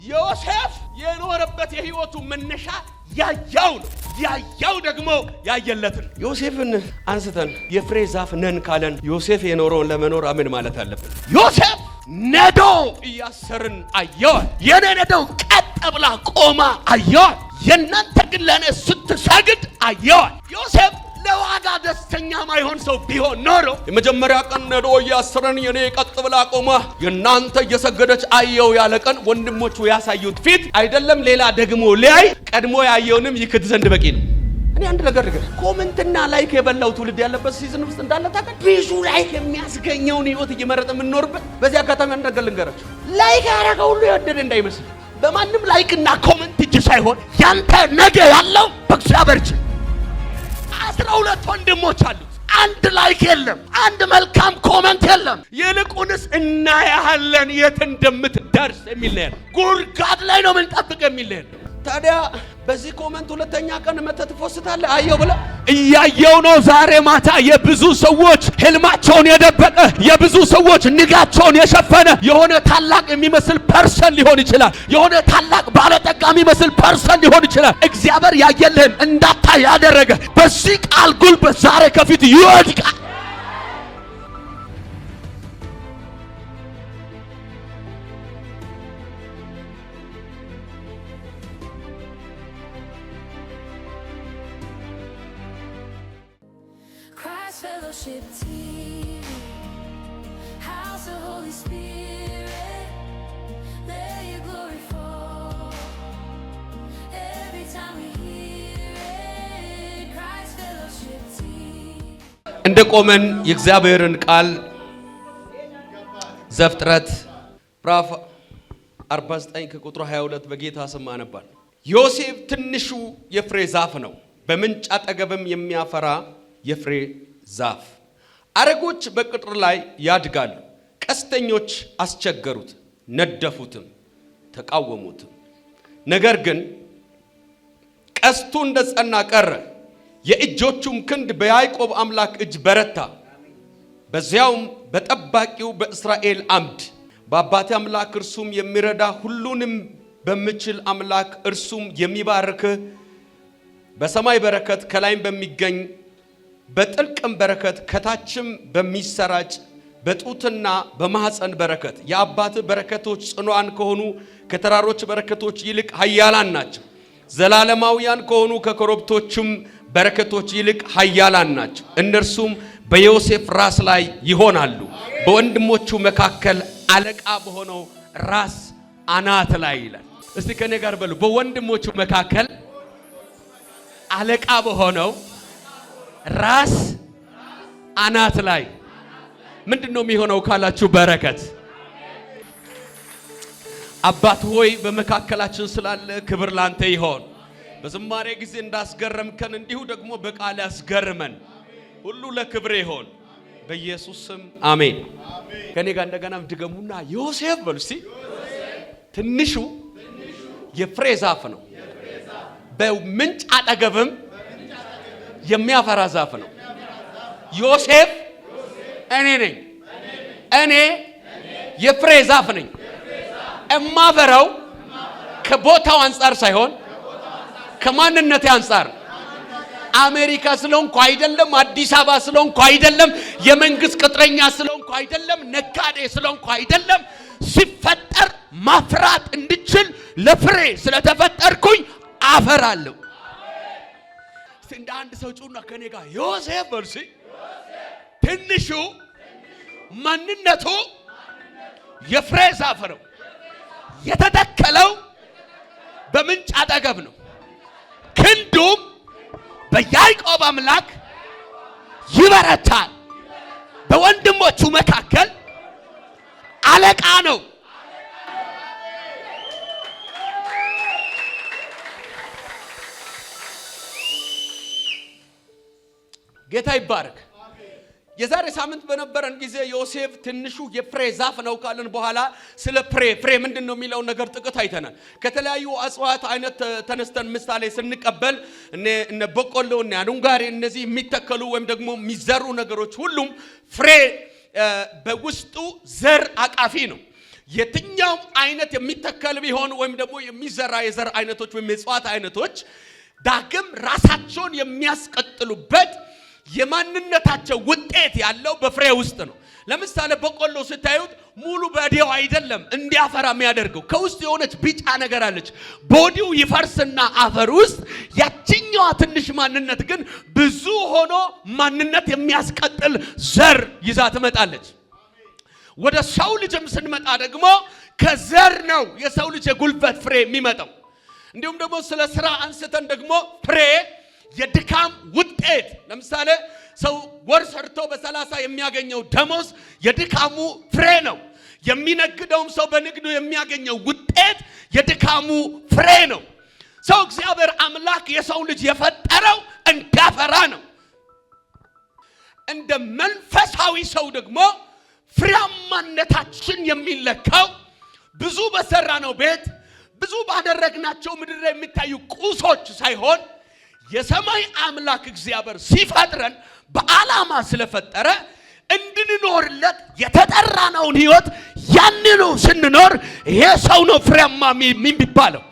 ዮሴፍ የኖረበት የህይወቱ መነሻ ያያው ነው። ያያው ደግሞ ያየለትን ዮሴፍን አንስተን የፍሬ ዛፍ ነን ካለን ዮሴፍ የኖረውን ለመኖር አምን ማለት አለብን። ዮሴፍ ነዶ እያሰርን አየዋል። የኔ ነዶ ቀጥ ብላ ቆማ አየዋል። የናንተ ግን ለኔ ስትሰግድ አየዋል። ዮሴፍ ለዋጋ ደስተኛ ማይሆን ሰው ቢሆን ኖሮ የመጀመሪያ ቀን ነዶ እያሰረን የኔ ቀጥ ብላ ቆማ የናንተ እየሰገደች አየው ያለ ቀን ወንድሞቹ ያሳዩት ፊት አይደለም ሌላ ደግሞ ሊያይ ቀድሞ ያየውንም ይክድ ዘንድ በቂ ነው። እኔ አንድ ነገር ኮሜንትና ላይክ የበላው ትውልድ ያለበት ሲዝን ውስጥ እንዳለ ታውቃለህ። ብዙ ላይክ የሚያስገኘውን ህይወት እየመረጠ የምንኖርበት በዚህ አጋጣሚ አንድ ነገር ልንገራችሁ። ላይክ ያደረገው ሁሉ የወደደ እንዳይመስል። በማንም ላይክና ኮሜንት እጅ ሳይሆን ያንተ ነገ ያለው በእግዚአብሔር እጅ። 12 ወንድሞች አሉት። አንድ ላይክ የለም፣ አንድ መልካም ኮሜንት የለም። ይልቁንስ እናያለን የት እንደምትደርስ የሚል ነው። ጉርጋድ ላይ ነው ምን ጠብቅ የሚል ነው። ታዲያ በዚህ ኮሜንት ሁለተኛ ቀን መተትፎስታለ አየው ብለ እያየው ነው። ዛሬ ማታ የብዙ ሰዎች ህልማቸውን የደበቀ የብዙ ሰዎች ንጋቸውን የሸፈነ የሆነ ታላቅ የሚመስል ፐርሰን ሊሆን ይችላል። የሆነ ታላቅ ባለጠጋ የሚመስል ፐርሰን ሊሆን ይችላል። እግዚአብሔር ያየልህን እንዳታይ ያደረገ በዚህ ቃል ጉልበት ዛሬ ከፊት ይወድቃል። Fellowship TV, House of Holy Spirit, let your glory fall. Every time we hear it, Christ Fellowship TV. እንደ ቆመን የእግዚአብሔርን ቃል ዘፍጥረት ምዕራፍ 49 ከቁጥር 22 በጌታ ስም አነባለሁ። ዮሴፍ ትንሹ የፍሬ ዛፍ ነው፣ በምንጭ አጠገብም የሚያፈራ የፍሬ ዛፍ። አረጎች በቅጥር ላይ ያድጋሉ። ቀስተኞች አስቸገሩት፣ ነደፉትም፣ ተቃወሙትም። ነገር ግን ቀስቱ እንደጸና ቀረ፣ የእጆቹም ክንድ በያዕቆብ አምላክ እጅ በረታ። በዚያውም በጠባቂው በእስራኤል አምድ በአባቴ አምላክ እርሱም የሚረዳ ሁሉንም በሚችል አምላክ እርሱም የሚባርክ በሰማይ በረከት ከላይም በሚገኝ በጥልቅም በረከት ከታችም በሚሰራጭ በጡትና በማህፀን በረከት የአባት በረከቶች ጽኑዓን ከሆኑ ከተራሮች በረከቶች ይልቅ ኃያላን ናቸው። ዘላለማውያን ከሆኑ ከኮረብቶችም በረከቶች ይልቅ ኃያላን ናቸው። እነርሱም በዮሴፍ ራስ ላይ ይሆናሉ፣ በወንድሞቹ መካከል አለቃ በሆነው ራስ አናት ላይ ይላል። እስቲ ከኔ ጋር በሉ፣ በወንድሞቹ መካከል አለቃ በሆነው ራስ አናት ላይ ምንድነው የሚሆነው ካላችሁ፣ በረከት። አባት ሆይ በመካከላችን ስላለ ክብር ላንተ ይሆን። በዝማሬ ጊዜ እንዳስገረምከን እንዲሁ ደግሞ በቃል ያስገርመን። ሁሉ ለክብር ይሆን በኢየሱስ ስም አሜን። ከኔ ጋር እንደገና ድገሙና ዮሴፍ በሉ እስቲ። ትንሹ የፍሬ ዛፍ ነው፣ በምንጭ አጠገብም የሚያፈራ ዛፍ ነው። ዮሴፍ እኔ ነኝ። እኔ የፍሬ ዛፍ ነኝ። እማፈራው ከቦታው አንፃር ሳይሆን ከማንነቴ አንፃር። አሜሪካ ስለሆንኩ አይደለም፣ አዲስ አበባ ስለሆንኩ አይደለም፣ የመንግስት ቅጥረኛ ስለሆንኩ አይደለም፣ ነጋዴ ስለሆንኩ አይደለም። ሲፈጠር ማፍራት እንድችል ለፍሬ ስለተፈጠርኩኝ አፈራለሁ። እንደ አንድ ሰው ጩና ከኔ ጋር ዮሴፍ በርሲ። ትንሹ ማንነቱ የፍሬ ዛፍ ነው። የተተከለው በምንጭ አጠገብ ነው። ክንዱም በያዕቆብ አምላክ ይበረታል። በወንድሞቹ መካከል አለቃ ነው። ጌታ ይባረክ። የዛሬ ሳምንት በነበረን ጊዜ ዮሴፍ ትንሹ የፍሬ ዛፍ ነው ካልን በኋላ ስለ ፍሬ ምንድነው የሚለው ነገር ጥቂት አይተናል። ከተለያዩ እጽዋት አይነት ተነስተን ምሳሌ ስንቀበል እነ በቆሎ እና አዱንጋሬ እነዚህ የሚተከሉ ወይም ደግሞ የሚዘሩ ነገሮች ሁሉም ፍሬ በውስጡ ዘር አቃፊ ነው። የትኛውም አይነት የሚተከል ቢሆን ወይም ደግሞ የሚዘራ የዘር አይነቶች ወይም የእጽዋት አይነቶች ዳግም ራሳቸውን የሚያስቀጥሉበት የማንነታቸው ውጤት ያለው በፍሬ ውስጥ ነው። ለምሳሌ በቆሎ ስታዩት ሙሉ በዲያው አይደለም እንዲያፈራ የሚያደርገው ከውስጥ የሆነች ቢጫ ነገር አለች። ቦዲው ይፈርስና አፈር ውስጥ ያቺኛዋ ትንሽ ማንነት ግን ብዙ ሆኖ ማንነት የሚያስቀጥል ዘር ይዛ ትመጣለች። ወደ ሰው ልጅም ስንመጣ ደግሞ ከዘር ነው የሰው ልጅ የጉልበት ፍሬ የሚመጣው። እንዲሁም ደግሞ ስለ ስራ አንስተን ደግሞ ፍሬ የድካም ውጤት። ለምሳሌ ሰው ወር ሰርቶ በ30 የሚያገኘው ደሞዝ የድካሙ ፍሬ ነው። የሚነግደውም ሰው በንግዱ የሚያገኘው ውጤት የድካሙ ፍሬ ነው። ሰው እግዚአብሔር አምላክ የሰው ልጅ የፈጠረው እንዳፈራ ነው። እንደ መንፈሳዊ ሰው ደግሞ ፍሬያማነታችን የሚለካው ብዙ በሰራነው ቤት ብዙ ባደረግናቸው ምድር ላይ የሚታዩ ቁሶች ሳይሆን የሰማይ አምላክ እግዚአብሔር ሲፈጥረን በዓላማ ስለፈጠረ እንድንኖርለት የተጠራነውን ሕይወት ያንኑ ስንኖር ይሄ ሰው ነው ፍሬያማ የሚባለው።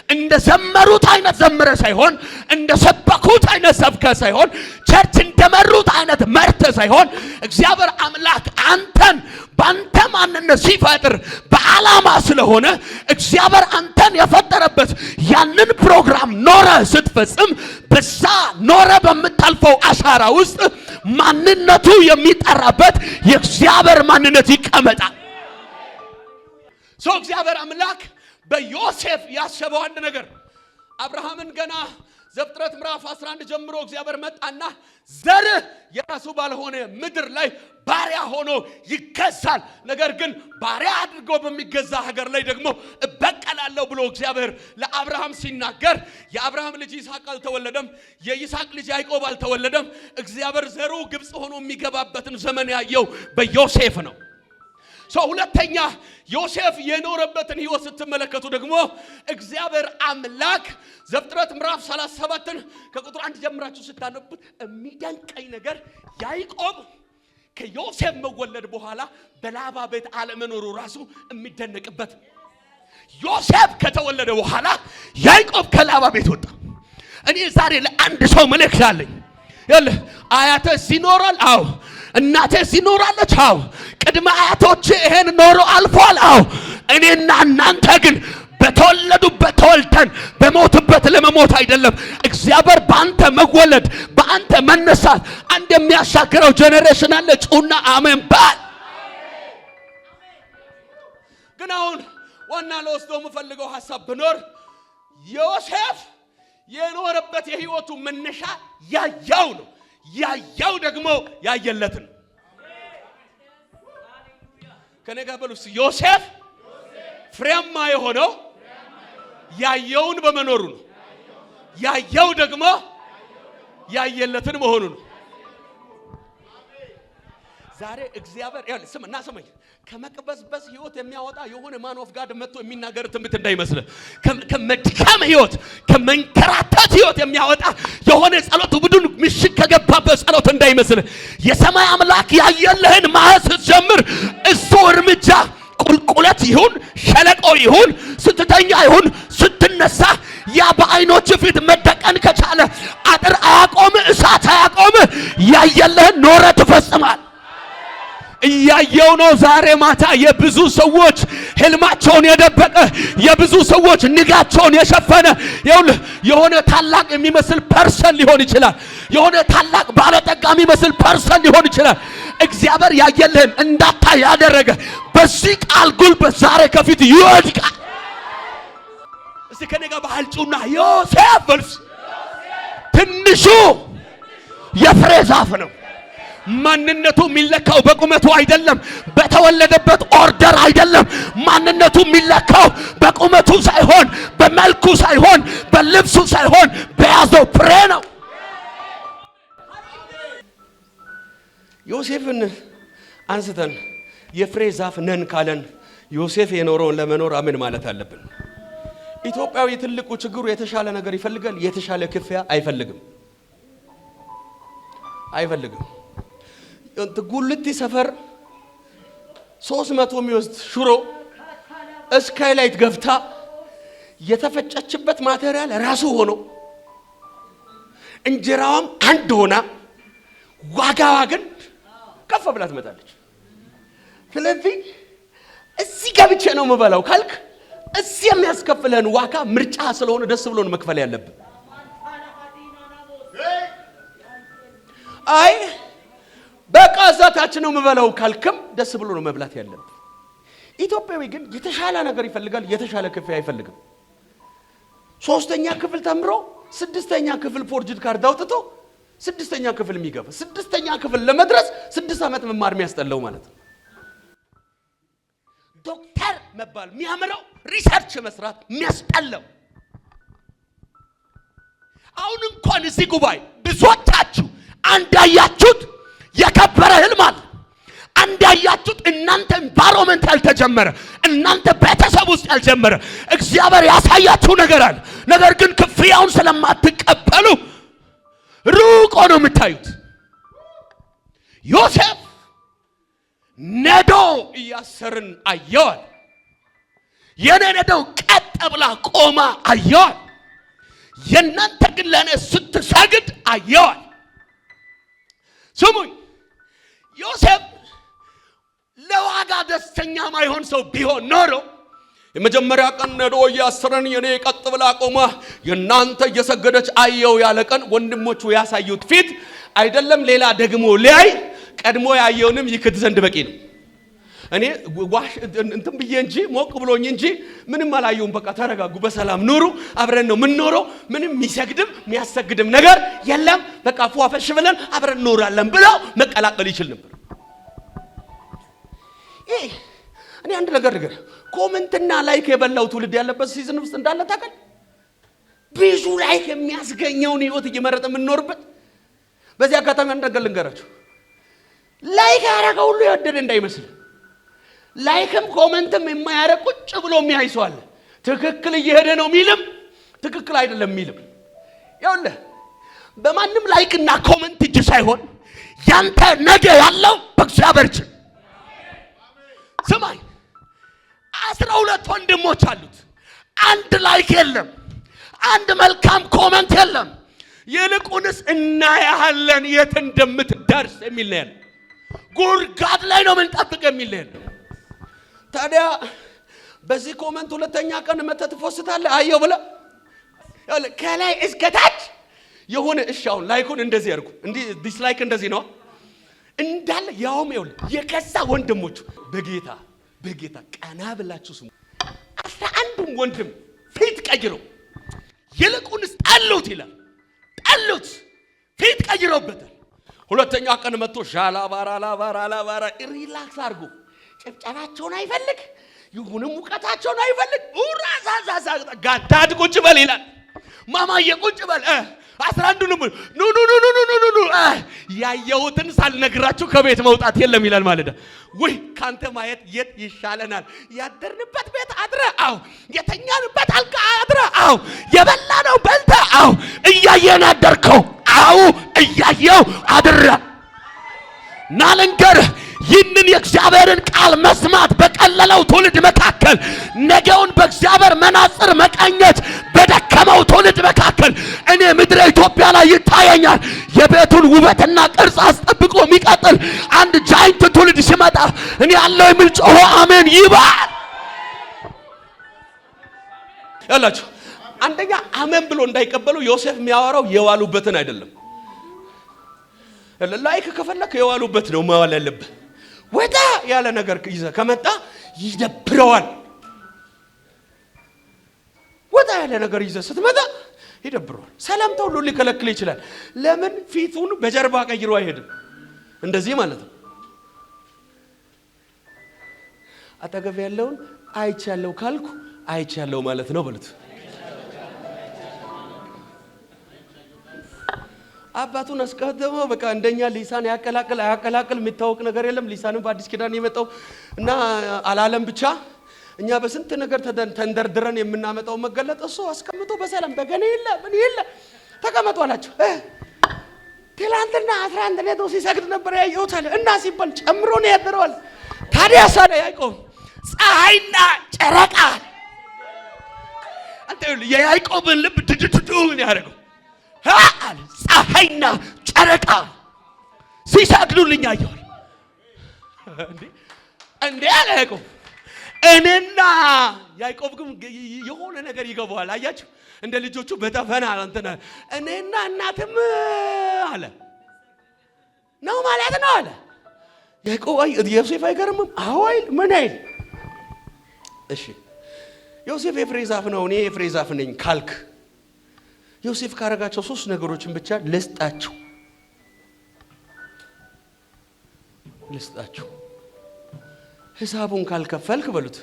እንደ ዘመሩት አይነት ዘምረ ሳይሆን እንደ ሰበኩት አይነት ሰብከ ሳይሆን ቸርች እንደመሩት አይነት መርተ ሳይሆን እግዚአብሔር አምላክ አንተን ባንተ ማንነት ሲፈጥር በዓላማ ስለሆነ እግዚአብሔር አንተን የፈጠረበት ያንን ፕሮግራም ኖረ ስትፈጽም በዛ ኖረ በምታልፈው አሻራ ውስጥ ማንነቱ የሚጠራበት የእግዚአብሔር ማንነት ይቀመጣል። ሰው እግዚአብሔር አምላክ በዮሴፍ ያሰበው አንድ ነገር አብርሃምን ገና ዘፍጥረት ምዕራፍ 11 ጀምሮ እግዚአብሔር መጣና ዘርህ የራሱ ባልሆነ ምድር ላይ ባሪያ ሆኖ ይገዛል፣ ነገር ግን ባሪያ አድርጎ በሚገዛ ሀገር ላይ ደግሞ እበቀላለሁ ብሎ እግዚአብሔር ለአብርሃም ሲናገር የአብርሃም ልጅ ይስሐቅ አልተወለደም፣ የይስሐቅ ልጅ ያዕቆብ አልተወለደም። እግዚአብሔር ዘሩ ግብጽ ሆኖ የሚገባበትን ዘመን ያየው በዮሴፍ ነው። ሰው ሁለተኛ ዮሴፍ የኖረበትን ሕይወት ስትመለከቱ ደግሞ እግዚአብሔር አምላክ ዘፍጥረት ምዕራፍ 37ን ከቁጥር 1 ጀምራችሁ ስታነቡት የሚደንቀኝ ነገር ያዕቆብ ከዮሴፍ መወለድ በኋላ በላባ ቤት አለመኖሩ ራሱ የሚደነቅበት። ዮሴፍ ከተወለደ በኋላ ያዕቆብ ከላባ ቤት ወጣ። እኔ ዛሬ ለአንድ ሰው መልእክት አለኝ። ይኸውልህ አያትህ ይኖራል፣ አዎ እናትህ ይኖራለች፣ አዎ ቅድመ አያቶች ይሄን ኖሮ አልፏል፣ አዎ እኔና እናንተ ግን በተወለዱበት ተወልተን በሞቱበት ለመሞት አይደለም። እግዚአብሔር በአንተ መወለድ በአንተ መነሳት አንድ የሚያሻግረው ጄኔሬሽን አለ። ጩና አሜን ባል። ግን አሁን ዋና ለወስዶ የምፈልገው ሐሳብ ብኖር ዮሴፍ የኖረበት የህይወቱ መነሻ ያያው ነው። ያያው ደግሞ ያየለትን ከኔ ጋር በሉስ። ዮሴፍ ፍሬያማ የሆነው ያየውን በመኖሩ ነው። ያየው ደግሞ ያየለትን መሆኑ ነው። ዛሬ እግዚአብሔር ያለ ስምና ሰማኝ ከመቅበዝበዝ ህይወት የሚያወጣ የሆነ ማን ኦፍ ጋድ መጥቶ የሚናገር ትንቢት እንዳይመስል፣ ከመድካም ህይወት ከመንከራተት ህይወት የሚያወጣ የሆነ ጸሎት ቡድን ምሽግ ከገባበት ጸሎት እንዳይመስል። የሰማይ አምላክ ያየለህን ማህስ ስትጀምር እሱ እርምጃ ቁልቁለት ይሁን ሸለቆ ይሁን ስትተኛ ይሁን ስትነሳ ያ በአይኖች ፊት መደቀን ከቻለ አጥር አያቆም፣ እሳት አያቆም። ያየለህን ኖረ ትፈጽማል። እያየው ነው። ዛሬ ማታ የብዙ ሰዎች ህልማቸውን የደበቀ የብዙ ሰዎች ንጋቸውን የሸፈነ ይኸውልህ የሆነ ታላቅ የሚመስል ፐርሰን ሊሆን ይችላል። የሆነ ታላቅ ባለጠጋ የሚመስል ፐርሰን ሊሆን ይችላል። እግዚአብሔር ያየልህን እንዳታይ ያደረገ በዚህ ቃል ጉልበት ዛሬ ከፊት ይወድቃል። እስቲ ከኔ ጋር ባህልጩና ዮሴፍ በልስ። ትንሹ የፍሬ ዛፍ ነው። ማንነቱ የሚለካው በቁመቱ አይደለም፣ በተወለደበት ኦርደር አይደለም። ማንነቱ የሚለካው በቁመቱ ሳይሆን በመልኩ ሳይሆን በልብሱ ሳይሆን በያዘው ፍሬ ነው። ዮሴፍን አንስተን የፍሬ ዛፍ ነን ካለን ዮሴፍ የኖረውን ለመኖር አምን ማለት አለብን። ኢትዮጵያዊ ትልቁ ችግሩ የተሻለ ነገር ይፈልጋል፣ የተሻለ ክፍያ አይፈልግም። ጉልቲ ሰፈር 300 የሚወስድ ሽሮ እስካይላይት ገፍታ የተፈጨችበት ማቴሪያል ራሱ ሆኖ እንጀራዋም አንድ ሆና ዋጋዋ ግን ከፍ ብላ ትመጣለች። ስለዚህ እዚህ ገብቼ ነው የምበላው ካልክ እዚህ የሚያስከፍለን ዋጋ ምርጫ ስለሆነ ደስ ብሎን መክፈል ያለብን። አይ በቃ እዛታች ነው የምበላው ካልክም ደስ ብሎ ነው መብላት ያለብን። ኢትዮጵያዊ ግን የተሻለ ነገር ይፈልጋል፣ የተሻለ ክፍያ አይፈልግም። 3ኛ ክፍል ተምሮ 6ኛ ክፍል ፎርጅድ ካርድ አውጥቶ 6ኛ ክፍል የሚገባ 6ኛ ክፍል ለመድረስ 6 ዓመት መማር የሚያስጠላው ማለት ነው። ዶክተር መባል የሚያምረው ሪሰርች መስራት የሚያስጠላው። አሁን እንኳን እዚህ ጉባኤ ብዙዎቻችሁ አንዳያችሁት የከበረ ህልም አለ። አንዳያችሁት እናንተ ኢንቫይሮመንት ያልተጀመረ እናንተ ቤተሰብ ውስጥ ያልጀመረ እግዚአብሔር ያሳያችሁ ነገር አለ። ነገር ግን ክፍያውን ስለማትቀበሉ ሩቅ ሆኖ የምታዩት። ዮሴፍ ነዶ እያሰርን አየዋል። የኔ ነዶ ቀጥ ብላ ቆማ አየዋል። የእናንተ ግን ለእኔ ስትሰግድ አየዋል። ስሙኝ፣ ዮሴፍ ለዋጋ ደስተኛ ማይሆን ሰው ቢሆን ኖሮ የመጀመሪያ ቀን ነዶ እያሰረን የኔ ቀጥ ብላ ቆማ የእናንተ እየሰገደች አየው ያለ ቀን ወንድሞቹ ያሳዩት ፊት አይደለም ሌላ ደግሞ ሊያይ ቀድሞ ያየውንም ይክድ ዘንድ በቂ ነው። እኔ ዋሽ እንትን ብዬ እንጂ ሞቅ ብሎኝ እንጂ ምንም አላየውም። በቃ ተረጋጉ፣ በሰላም ኑሩ፣ አብረን ነው ምን ኖሮ ምንም የሚሰግድም የሚያሰግድም ነገር የለም፣ በቃ ፏፈሽ ብለን አብረን ኖራለን ብለው መቀላቀል ይችል ነበር። እኔ አንድ ነገር ኮሜንትና ላይክ የበላው ትውልድ ያለበት ሲዝን ውስጥ እንዳለ ታውቃለህ። ብዙ ላይክ የሚያስገኘውን ህይወት እየመረጠ የምንኖርበት። በዚህ አጋጣሚ አንድ ነገር ልንገራችሁ፣ ላይክ ያደረገው ሁሉ የወደደ እንዳይመስል። ላይክም ኮሜንትም የማያደርግ ቁጭ ብሎ የሚያይ ሰው አለ። ትክክል እየሄደ ነው የሚልም ትክክል አይደለም የሚልም። ይኸውልህ በማንም ላይክና ኮሜንት እጅ ሳይሆን ያንተ ነገ ያለው በእግዚአብሔር እጅ። ስማኝ፣ 12 ወንድሞች አሉት። አንድ ላይክ የለም፣ አንድ መልካም ኮሜንት የለም። ይልቁንስ እናያለን የት እንደምትደርስ የሚል ነው ያለው። ጉርጋድ ላይ ነው የምንጠብቅ የሚል ነው ያለው። ታዲያ በዚህ ኮሜንት 2ኛ ቀን መተህ ትፎስታለህ አየው ብለህ ከላይ እስከ ታች የሆነ እሺ፣ አሁን ላይኩን እንደዚህ ያርጉ፣ እንዲህ ዲስላይክ እንደዚህ ነው እንዳለ ያውም ይኸውልህ የከሳ ወንድሞቹ በጌታ ቀና ብላችሁ ስሙ። 11ዱም ወንድም ፊት ቀይረው ይልቁንስ ጠሉት ይላል። ጠሉት፣ ፊት ቀይረውበታል። 2ኛ ቀን መጥቶ ሻላባራ ሪላክስ አድርጎ ጨብጨባቸውን አይፈልግ፣ ይሁንም ሙቀታቸውን አይፈልግ። ኡራዛዛዛ ጋዳድ ቁጭ በል ይላል። ማማዬ ቁጭ በል 11ዱንም ኑ ያየሁትን ሳልነግራችሁ ከቤት መውጣት የለም ይላል ማለት ነው። ወይ ካንተ ማየት የት ይሻለናል? ያደርንበት ቤት አድረ፣ አው የተኛንበት አልጋ አድረ፣ አው የበላነው በልተ፣ አው እያየን አደርከው፣ አው እያየው አድረ። ናልንገር ይህንን የእግዚአብሔርን ቃል መስማት በቀለለው ትውልድ መካከል ነገውን በእግዚአብሔር መናጽር መቃኘት በደከመው ትውልድ መካከል እኔ ምድረ ኢትዮጵያ ላይ ይታየኛል። የቤቱን ውበትና ቅርጽ አስጠብቆ የሚቀጥል አንድ ጃይንት ትውልድ ሲመጣ እኔ ያለው የሚል ጮሆ አሜን ይባል። ያላችሁ አንደኛ አሜን ብሎ እንዳይቀበሉ ዮሴፍ የሚያወራው የዋሉበትን አይደለም። ላይክ ከፈለክ የዋሉበት ነው መዋል ያለብህ። ወጣ ያለ ነገር ይዘህ ከመጣ ይደብረዋል። ወጣ ያለ ነገር ይዘህ ስትመጣ ይደብረዋል። ሰላምታ ሁሉ ሊከለክል ይችላል። ለምን ፊቱን በጀርባ ቀይሮ አይሄድም? እንደዚህ ማለት ነው። አጠገብ ያለውን አይቻለው ካልኩ አይቻለው ማለት ነው በሉት። አባቱን አስቀድሞ በቃ እንደኛ ሊሳን ያቀላቅል አያቀላቅል የሚታወቅ ነገር የለም። ሊሳንም በአዲስ ኪዳን የመጣው እና አላለም ብቻ እኛ በስንት ነገር ተንደርድረን የምናመጣው መገለጥ እሱ አስቀምጦ በሰላም በገኔ የለ ምን የለ ተቀመጡ አላቸው። ትላንትና 11 ነዶ ሲሰግድ ነበር ያየሁት አለ እና ሲባል ጨምሮ ነው ያደረዋል። ታዲያ ሳለ ያዕቆብ ፀሐይና ጨረቃ አንተ የያዕቆብን ልብ ድድድዱን ያደረገው አለ። ፀሐይና ጨረቃ ሲሰግዱልኝ አየሁ። እንዴ አለ ያዕቆብ። እኔና ያዕቆብ ግን የሆነ ነገር ይገባዋል። አያችሁ እንደ ልጆቹ በተፈና እንትና እኔና እናትም አለ ነው ማለት ነው አለ ያዕቆብ። ዮሴፍ አይገርምም? አዎ አይል ምን አይል? እሺ ዮሴፍ የፍሬ ዛፍ ነው፣ እኔ የፍሬ ዛፍ ነኝ ካልክ ዮሴፍ ካረጋቸው 3 ነገሮችን ብቻ ልስጣችሁ። ሂሳቡን ካልከፈልክ በሉት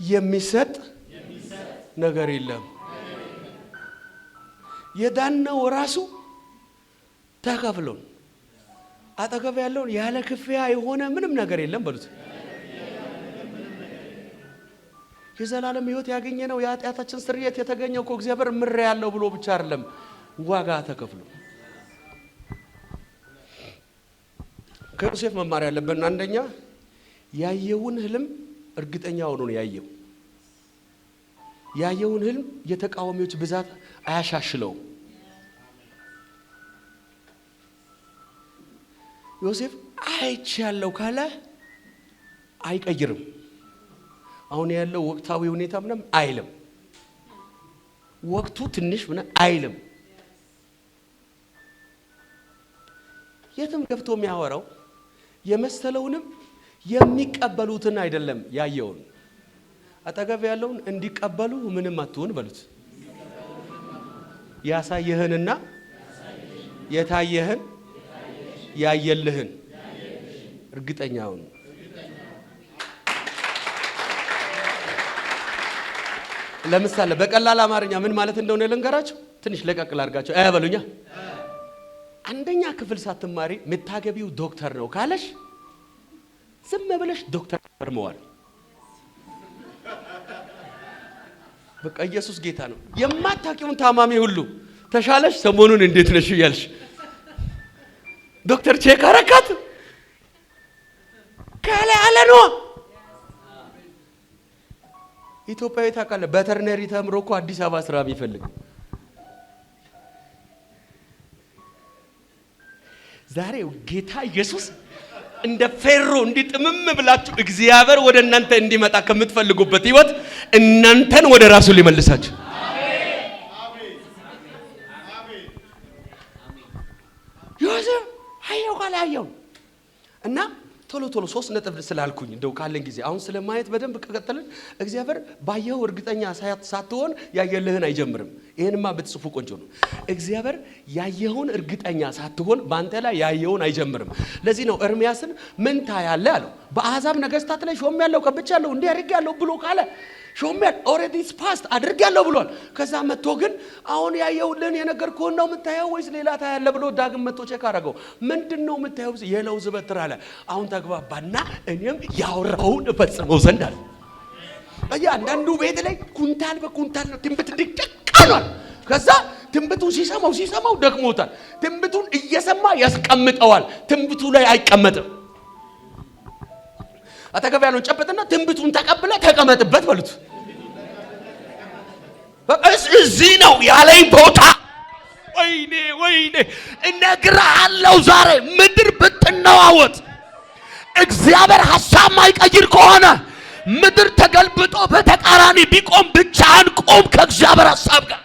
የሚሰጥ ነገር የለም። የዳነው ራሱ ተከፍሎን አጠገብ ያለውን ያለ ክፍያ የሆነ ምንም ነገር የለም በሉት። የዘላለም ሕይወት ያገኘነው የኃጢአታችን ስርየት የተገኘው እኮ እግዚአብሔር ምሬ ያለው ብሎ ብቻ አይደለም፣ ዋጋ ተከፍሎ። ከዮሴፍ መማር ያለብን አንደኛ ያየውን ህልም እርግጠኛ ሆኖ ነው ያየው። ያየውን ህልም የተቃዋሚዎች ብዛት አያሻሽለውም። ዮሴፍ አይቻለው ካለ አይቀይርም። አሁን ያለው ወቅታዊ ሁኔታ ምንም አይልም። ወቅቱ ትንሽ ምን አይልም። የትም ገብቶ የሚያወራው የመሰለውንም የሚቀበሉትን አይደለም ያየውን። አጠገብ ያለውን እንዲቀበሉ ምንም አትሁን በሉት። ያሳየህንና የታየህን ያየልህን እርግጠኛውን ለምሳሌ በቀላል አማርኛ ምን ማለት እንደሆነ ልንገራችሁ። ትንሽ ለቀቅል አድርጋችሁ አያበሉኛ። አንደኛ ክፍል ሳትማሪ የምታገቢው ዶክተር ነው ካለሽ ዝም ብለሽ ዶክተር ፈርመዋል። በቃ ኢየሱስ ጌታ ነው። የማታውቂውን ታማሚ ሁሉ ተሻለሽ ሰሞኑን እንዴት ነሽ እያልሽ ዶክተር ቼክ አረካት ካለ አለ ነው። ኢትዮጵያዊ ታውቃለህ፣ በተርነሪ ተምሮ እኮ አዲስ አበባ ስራ የሚፈልግ ዛሬው ጌታ ኢየሱስ እንደ ፌሮ እንዲጥምም ብላችሁ እግዚአብሔር ወደ እናንተ እንዲመጣ ከምትፈልጉበት ህይወት እናንተን ወደ ራሱ ሊመልሳችሁ። አሜን አሜን። ዮሴፍ አየው ካለ አየው እና ቶሎ 3 ነጥብ ስላልኩኝ እንደው ካለን ጊዜ አሁን ስለማየት በደንብ ከቀጠልን እግዚአብሔር ባየው እርግጠኛ ሳትሆን ያየልህን አይጀምርም። ይሄንማ ብትጽፉ ቆንጆ ነው። እግዚአብሔር ያየውን እርግጠኛ ሳትሆን ባንተ ላይ ያየውን አይጀምርም። ለዚህ ነው ኤርሚያስን ምን ታያለህ አለው። በአሕዛብ ነገስታት ላይ ሾሜያለሁ ቀብቻለሁ እንዲህ አድርጌያለሁ ብሎ ካለ ሾሜያል ኦሬዲ ፓስት አድርጌያለሁ ብሏል። ከዛ መጥቶ ግን አሁን ያየውልን የነገርኩህን ነው የምታየው ወይስ ሌላ ታያለህ ብሎ ዳግም መጥቶ ቼክ አደረገው። ምንድነው የምታየው? የለውዝ በትር አለ። አሁን ተግባባና እኔም ያወራውን እፈጽመው ዘንድ አለ። አንዳንዱ ቤት ላይ ኩንታል በኩንታል ነው ትንቢት ድቅቀኗል። ከዛ ትንቢቱን ሲሰማው ደክሞታል። ትንቢቱን እየሰማ ያስቀምጠዋል፣ ትንቢቱ ላይ አይቀመጥም። አጠገብ ያለውን ጨበጥና ትንቢቱን ተቀብለ ተቀመጥበት በሉት። በቃስ እዚህ ነው ያለኝ ቦታ። ወይኔ እነግርሃለሁ ዛሬ ምድር ብትነዋወጥ እግዚአብሔር ሐሳብ ማይቀይር ከሆነ ምድር ተገልብጦ በተቃራኒ ቢቆም ብቻህን ቆም ከእግዚአብሔር ሐሳብ ጋር።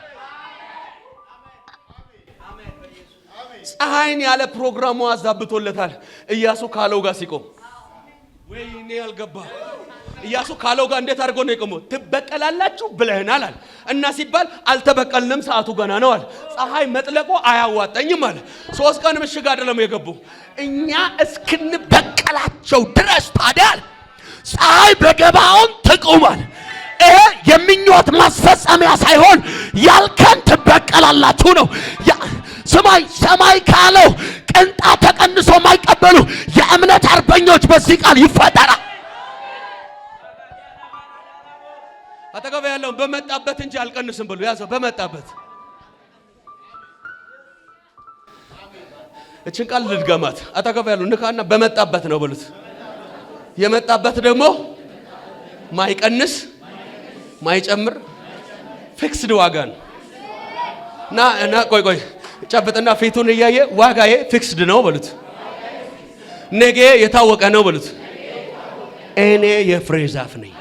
ፀሐይን ያለ ፕሮግራሙ አዛብቶለታል። ኢያሱ ካለው ጋር ሲቆም ወይኔ አልገባ። ኢያሱ ካለው ጋር እንዴት አድርጎ ነው የቆመው? ትበቀላላችሁ ብለህናል አለ እና ሲባል አልተበቀልንም ሰዓቱ ገና ነው አለ። ፀሐይ መጥለቆ አያዋጣኝም አለ። 3 ቀን ምሽግ አይደለም የገቡ እኛ እስክንበቀላቸው ድረስ ታዲያ ፀሐይ በገባውን ትቆማል። ይሄ የምኞት ማስፈጸሚያ ሳይሆን ያልከን ትበቀላላችሁ ነው። ሰማይ ካለው ቅንጣት ተቀንሶ ማይቀበሉ የእምነት አርበኞች በዚህ ቃል ይፈጠራል። አጠገብ ያለውን በመጣበት እንጂ አልቀንስም ብሎ ያዘው። በመጣበት እችን ቃል ልድገማት። አጠገብ ያለው ንካና በመጣበት ነው ብሉት። የመጣበት ደግሞ ማይቀንስ ማይጨምር ፊክስድ ዋጋ ነው። እና ቆይ ጨብጥና ፊቱን እያየ ዋጋዬ ፊክስድ ነው በሉት። ነገ የታወቀ ነው በሉት። እኔ የፍሬ ዛፍ ነኝ።